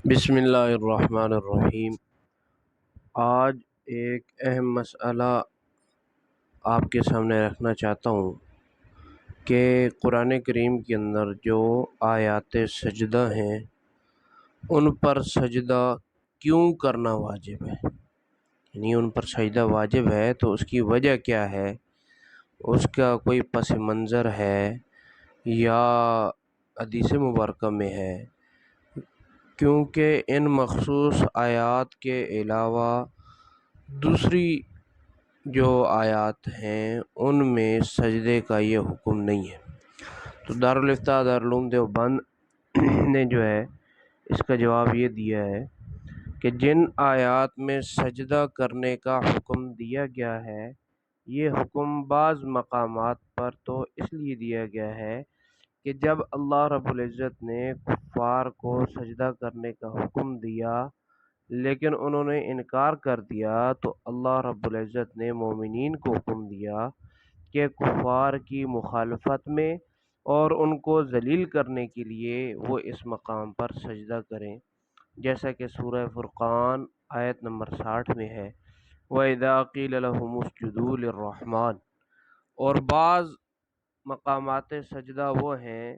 بسم اللہ الرحمن الرحیم۔ آج ایک اہم مسئلہ آپ کے سامنے رکھنا چاہتا ہوں کہ قرآن کریم کے اندر جو آیات سجدہ ہیں ان پر سجدہ کیوں کرنا واجب ہے، یعنی ان پر سجدہ واجب ہے تو اس کی وجہ کیا ہے، اس کا کوئی پس منظر ہے یا حدیث مبارکہ میں ہے، کیونکہ ان مخصوص آیات کے علاوہ دوسری جو آیات ہیں ان میں سجدے کا یہ حکم نہیں ہے۔ تو دارالافتاء دارالعلوم دیوبند نے جو ہے اس کا جواب یہ دیا ہے کہ جن آیات میں سجدہ کرنے کا حکم دیا گیا ہے، یہ حکم بعض مقامات پر تو اس لیے دیا گیا ہے کہ جب اللہ رب العزت نے کفار کو سجدہ کرنے کا حکم دیا لیکن انہوں نے انکار کر دیا، تو اللہ رب العزت نے مومنین کو حکم دیا کہ کفار کی مخالفت میں اور ان کو ذلیل کرنے کے لیے وہ اس مقام پر سجدہ کریں، جیسا کہ سورہ فرقان آیت نمبر 60 میں ہے، وَإِذَا قِيلَ لَهُمُ اسْجُدُوا لِلرَّحْمَنِ۔ اور بعض مقامات سجدہ وہ ہیں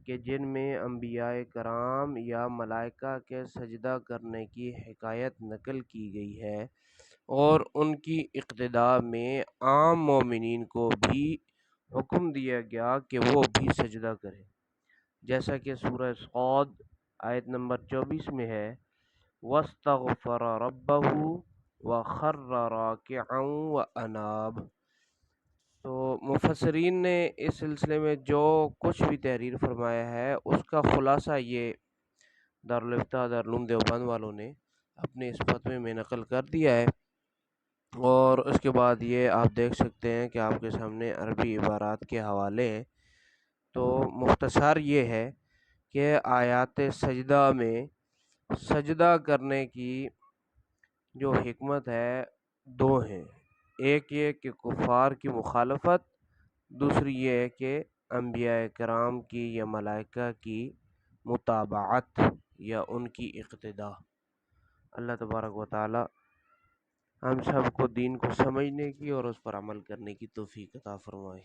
کہ جن میں انبیاء کرام یا ملائکہ کے سجدہ کرنے کی حکایت نقل کی گئی ہے، اور ان کی اقتداء میں عام مومنین کو بھی حکم دیا گیا کہ وہ بھی سجدہ کریں، جیسا کہ سورہ صاد آیت نمبر 24 میں ہے، وَاسْتَغْفَرَ رَبَّهُ وَخَرَّ رَاكِعًا وَأَنَابَ۔ تو مفسرین نے اس سلسلے میں جو کچھ بھی تحریر فرمایا ہے اس کا خلاصہ یہ دارالافتاء دارالعلوم دیوبند والوں نے اپنے اس فتوے میں نقل کر دیا ہے، اور اس کے بعد یہ آپ دیکھ سکتے ہیں کہ آپ کے سامنے عربی عبارات کے حوالے ہیں۔ تو مختصر یہ ہے کہ آیات سجدہ میں سجدہ کرنے کی جو حکمت ہے دو ہیں، ایک یہ کہ کفار کی مخالفت، دوسری یہ ہے کہ انبیاء کرام کی یا ملائکہ کی متابعت یا ان کی اقتداء۔ اللہ تبارک و تعالی ہم سب کو دین کو سمجھنے کی اور اس پر عمل کرنے کی توفیق عطا فرمائے۔